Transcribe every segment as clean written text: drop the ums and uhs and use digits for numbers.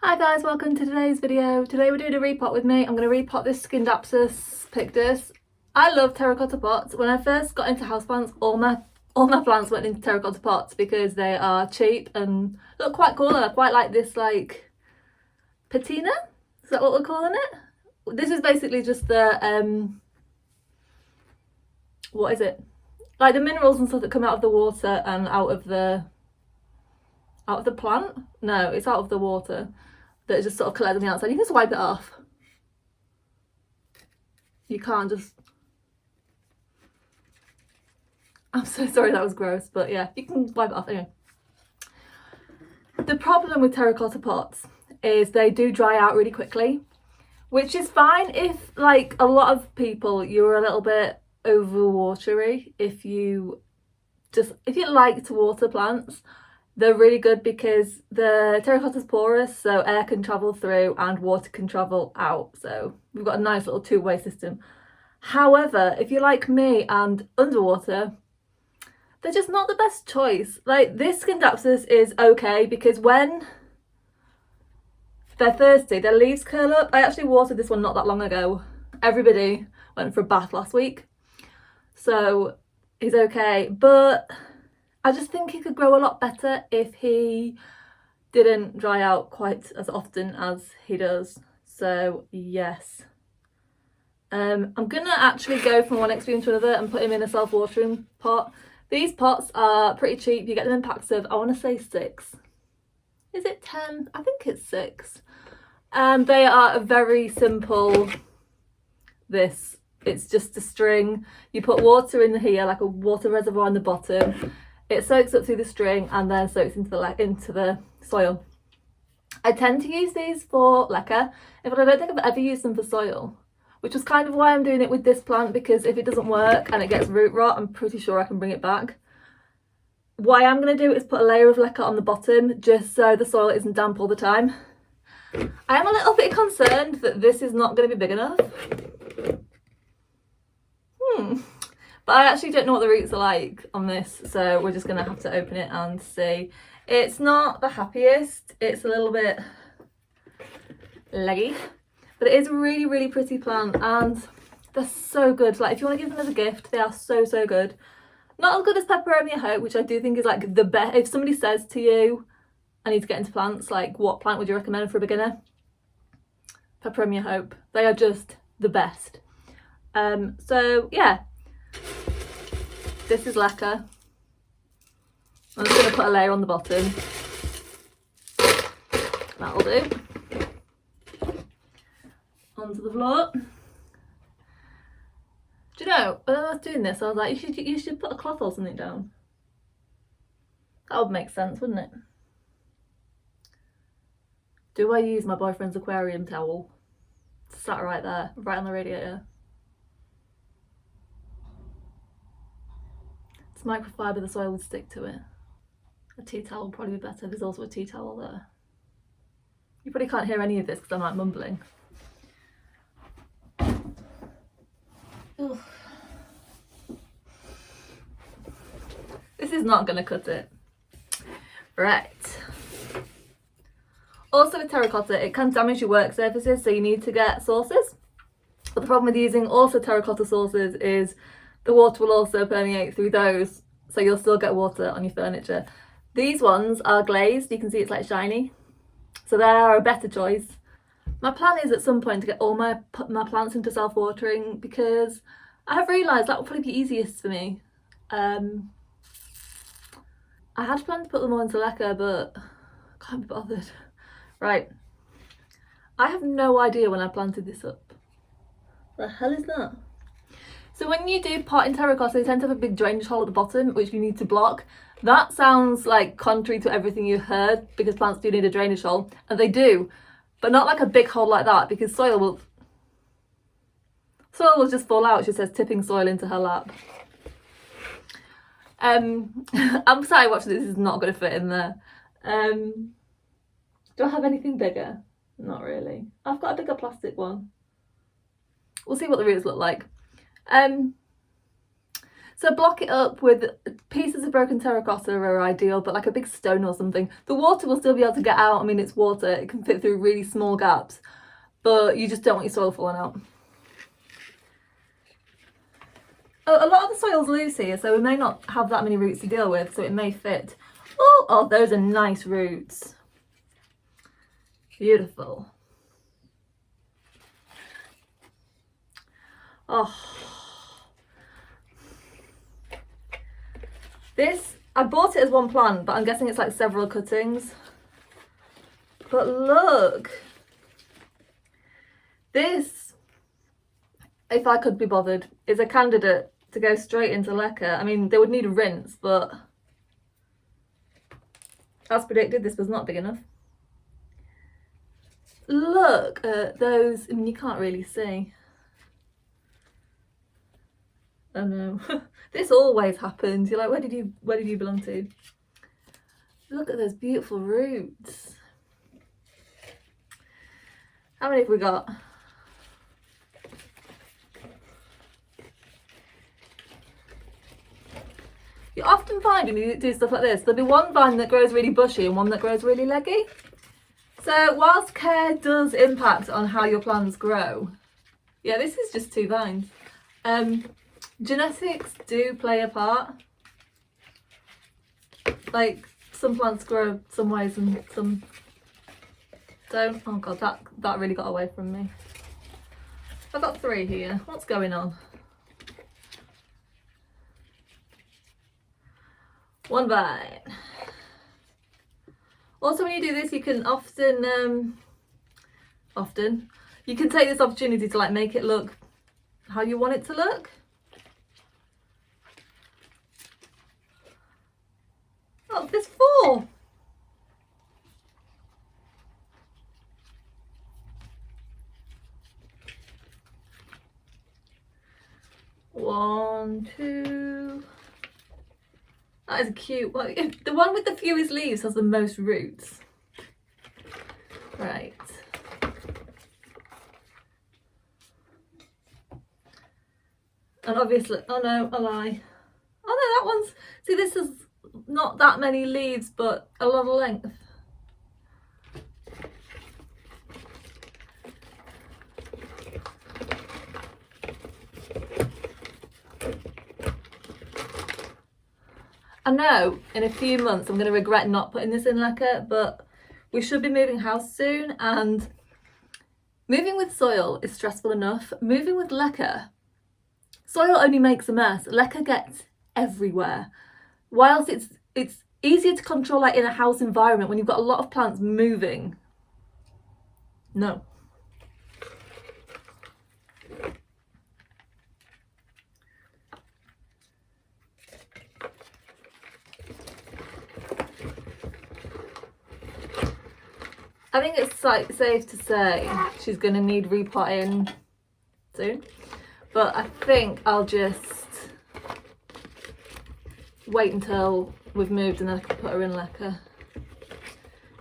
Hi guys, welcome to today's video. Today we're doing a repot with me. I'm going to repot this Scindapsus Pictus. I love terracotta pots. When I first got into houseplants, all my plants went into terracotta pots because they are cheap and look quite cool, and I quite like this like patina. Is that what we're calling it? This is basically just the what is it? Like the minerals and stuff that come out of the water and out of the plant. No, it's out of the water that just sort of collects on the outside. You can just wipe it off. You can't just... I'm so sorry, that was gross, but yeah, you can wipe it off anyway. The problem with terracotta pots is they do dry out really quickly, which is fine if, like, a lot of people, you're a little bit overwatery. If you like to water plants, they're really good because the terracotta's porous, so air can travel through and water can travel out. So we've got a nice little two-way system. However, if you're like me and underwater, they're just not the best choice. Like, this Scindapsus is okay because when they're thirsty, their leaves curl up. I actually watered this one not that long ago. Everybody went for a bath last week, so he's okay. But I just think he could grow a lot better if he didn't dry out quite as often as he does. So yes, I'm gonna actually go from one extreme to another and put him in a self-watering pot. These pots are pretty cheap. You get them in packs of, I want to say 6. Is it 10? I think it's 6. And they are a very simple, it's just a string. You put water in here, like a water reservoir on the bottom. It soaks up through the string and then soaks into the soil. I tend to use these for leca, but I don't think I've ever used them for soil, which was kind of why I'm doing it with this plant, because if it doesn't work and it gets root rot, I'm pretty sure I can bring it back. What I am going to do is put a layer of leca on the bottom just so the soil isn't damp all the time. I am a little bit concerned that this is not going to be big enough. But I actually don't know what the roots are like on this, so we're just going to have to open it and see. It's not the happiest, it's a little bit leggy, but it is a really, really pretty plant and they're so good. Like, if you want to give them as a gift, they are so, so good. Not as good as Peperomia Hope, which I do think is like the best. If somebody says to you, I need to get into plants, like, what plant would you recommend for a beginner? Peperomia Hope. They are just the best. So yeah. This is leca. I'm just going to put a layer on the bottom. That'll do. Onto the floor. Do you know, when I was doing this, I was like, you should put a cloth or something down. That would make sense, wouldn't it? Do I use my boyfriend's aquarium towel? It's sat right there, right on the radiator. It's microfiber, the soil would stick to it. A tea towel would probably be better. There's also a tea towel there. You probably can't hear any of this because I'm like mumbling. Ugh. This is not going to cut it. Right. Also with terracotta, it can damage your work surfaces, so you need to get saucers. But the problem with using also terracotta saucers is the water will also permeate through those, so you'll still get water on your furniture. These ones are glazed, you can see it's like shiny, so they are a better choice. My plan is at some point to get all my plants into self-watering because I have realised that would probably be easiest for me. I had planned to put them all into leca, but I can't be bothered. Right, I have no idea when I planted this up. The hell is that? So when you do pot in terracotta, they tend to have a big drainage hole at the bottom, which you need to block. That sounds like contrary to everything you've heard, because plants do need a drainage hole, and they do, but not like a big hole like that, because soil will just fall out. She says tipping soil into her lap. I'm sorry, watching this is not going to fit in there. Do I have anything bigger? Not really. I've got a bigger plastic one. We'll see what the roots look like. So block it up with pieces of broken terracotta are ideal, but like a big stone or something. The water will still be able to get out. I mean, it's water, it can fit through really small gaps, but you just don't want your soil falling out. A lot of the soil's loose here, so we may not have that many roots to deal with, so it may fit. Oh, those are nice roots. Beautiful. Oh. This, I bought it as one plant, but I'm guessing it's like several cuttings. But look. This, if I could be bothered, is a candidate to go straight into leca. I mean, they would need a rinse, but as predicted, this was not big enough. Look at those. I mean, you can't really see. Oh no. This always happens. You're like, where did you belong to? Look at those beautiful roots. How many have we got? You often find when you do stuff like this, there'll be one vine that grows really bushy and one that grows really leggy. So whilst care does impact on how your plants grow, yeah, this is just 2 vines. Genetics do play a part. Like, some plants grow some ways and some don't. Oh god, that really got away from me. I've got 3 here. What's going on? 1 vine. Also, when you do this, you can often you can take this opportunity to like make it look how you want it to look. Oh, there's 4. One, 2. That is cute. Well, the one with the fewest leaves has the most roots. Right. And obviously, oh no, a lie. Oh no, that one's, see, this is not that many leaves, but a lot of length. I know in a few months I'm going to regret not putting this in leca, but we should be moving house soon, and moving with soil is stressful enough. Moving with leca, soil only makes a mess. Leca gets everywhere. Whilst it's easier to control like in a house environment when you've got a lot of plants moving. No. I think it's like safe to say she's going to need repotting soon, but I think I'll just wait until we've moved and then I can put her in leca,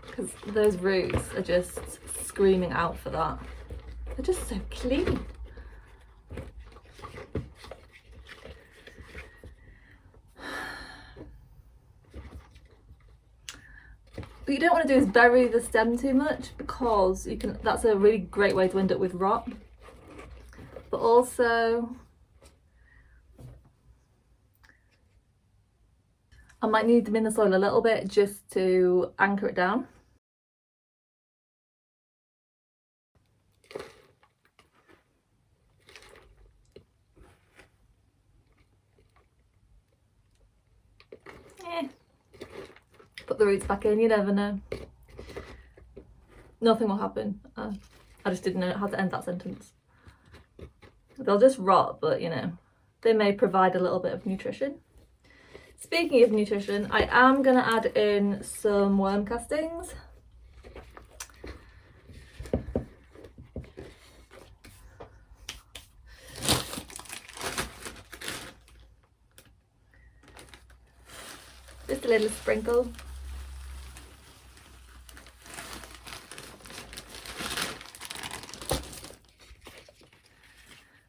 because those roots are just screaming out for that. They're just so clean. What you don't want to do is bury the stem too much, because you can, that's a really great way to end up with rot. But also I might need them in the soil a little bit just to anchor it down. Put the roots back in, you never know. Nothing will happen. I just didn't know how to end that sentence. They'll just rot, but you know, they may provide a little bit of nutrition. Speaking of nutrition, I am going to add in some worm castings. Just a little sprinkle.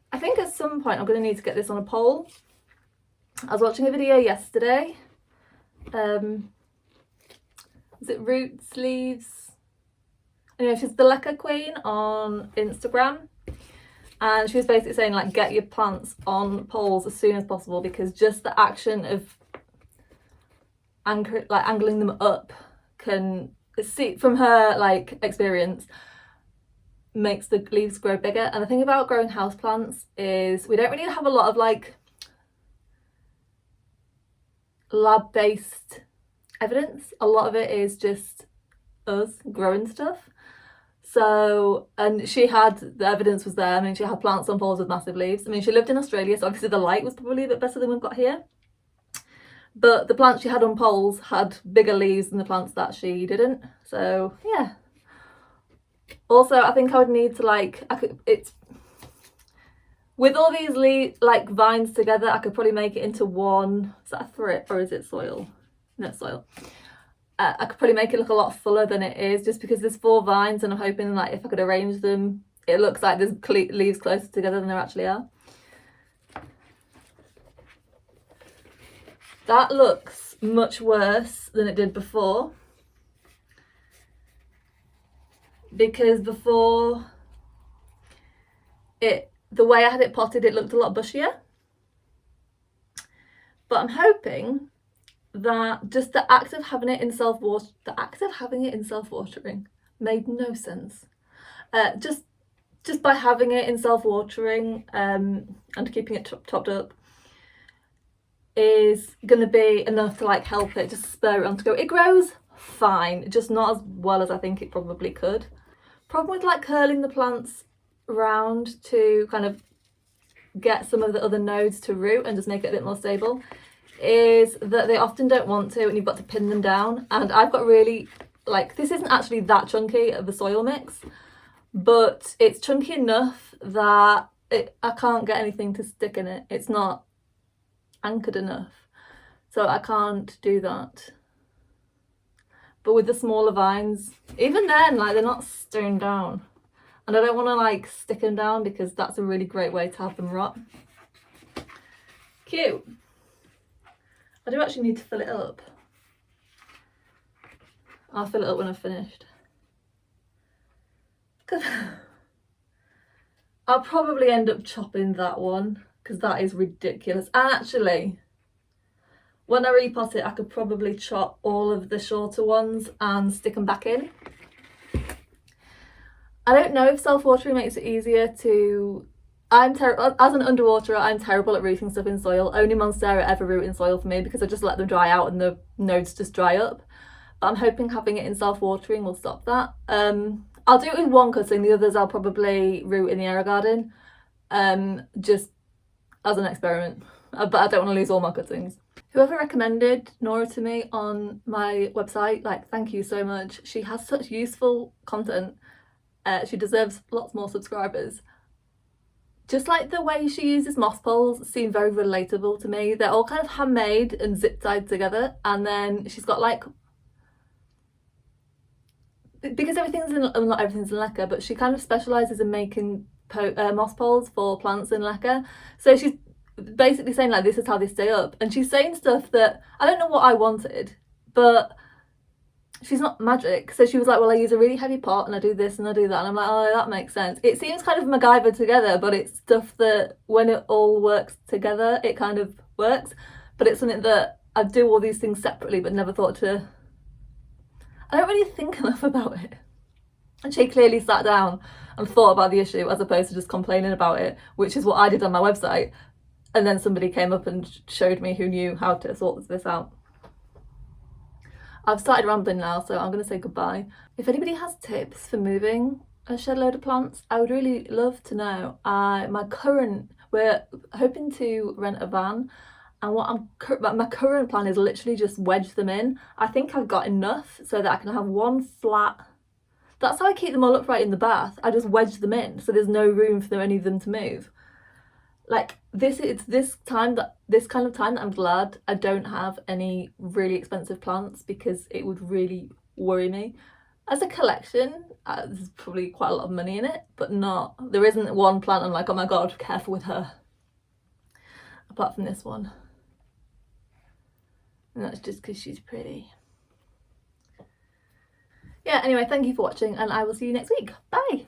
I think at some point I'm going to need to get this on a pole, I was watching a video yesterday. Was it Roots Leaves? Anyway, she's the Leca Queen on Instagram. And she was basically saying, like, get your plants on poles as soon as possible, because just the action of angling them up can, see from her like experience, makes the leaves grow bigger. And the thing about growing houseplants is we don't really have a lot of like lab-based evidence. A lot of it is just us growing stuff. So, and she had, the evidence was there. I mean, she had plants on poles with massive leaves. I mean, she lived in Australia, so obviously the light was probably a bit better than we've got here. But the plants she had on poles had bigger leaves than the plants that she didn't. So, yeah. Also, I think I would need to with all these vines together, I could probably make it into one. Is that a thrip or is it soil? No, soil. I could probably make it look a lot fuller than it is, just because there's 4 vines, and I'm hoping like if I could arrange them, it looks like there's leaves closer together than there actually are. That looks much worse than it did before, because before the way I had it potted, it looked a lot bushier. But I'm hoping that just the act of having it in self-watering made no sense. Just by having it in self-watering and keeping it topped up is going to be enough to like help it, just spur it on to grow. It grows fine, just not as well as I think it probably could. Problem with like curling the plants round to kind of get some of the other nodes to root and just make it a bit more stable is that they often don't want to, and you've got to pin them down. And I've got really, like, this isn't actually that chunky of a soil mix, but it's chunky enough that I can't get anything to stick in it. It's not anchored enough, so I can't do that. But with the smaller vines, even then, like, they're not staying down, and I don't want to like stick them down because that's a really great way to have them rot. Cute. I do actually need to fill it up. I'll fill it up when I've finished. I'll probably end up chopping that one because that is ridiculous. And actually, when I repot it, I could probably chop all of the shorter ones and stick them back in. I don't know if self-watering makes it easier to... as an underwaterer, I'm terrible at rooting stuff in soil. Only Monstera ever root in soil for me because I just let them dry out and the nodes just dry up. But I'm hoping having it in self-watering will stop that. I'll do it with one cutting, the others I'll probably root in the air garden, just as an experiment. But I don't want to lose all my cuttings. Whoever recommended Nora to me on my website, like, thank you so much. She has such useful content. She deserves lots more subscribers. Just like the way she uses moss poles seem very relatable to me. They're all kind of handmade and zip tied together, and then she's got like, because everything's in, well, not everything's in Leca, but she kind of specialises in making moss poles for plants in Leca. So she's basically saying like, this is how they stay up, and she's saying stuff that I don't know what I wanted, but she's not magic. So she was like, well, I use a really heavy pot and I do this and I do that, and I'm like, oh, that makes sense. It seems kind of MacGyver together, but it's stuff that when it all works together it kind of works. But it's something that I do all these things separately but never thought to... I don't really think enough about it. And she clearly sat down and thought about the issue as opposed to just complaining about it, which is what I did on my website. And then somebody came up and showed me who knew how to sort this out. I've started rambling now, so I'm going to say goodbye. If anybody has tips for moving a shed load of plants, I would really love to know. We're hoping to rent a van, and my current plan is literally just wedge them in. I think I've got enough so that I can have one flat... That's how I keep them all upright in the bath. I just wedge them in, so there's no room for any of them to move. Like, it's this kind of time that I'm glad I don't have any really expensive plants, because it would really worry me. As a collection, there's probably quite a lot of money in it, but there isn't one plant I'm like, oh my god, careful with her. Apart from this one. And that's just because she's pretty. Yeah, anyway, thank you for watching and I will see you next week. Bye!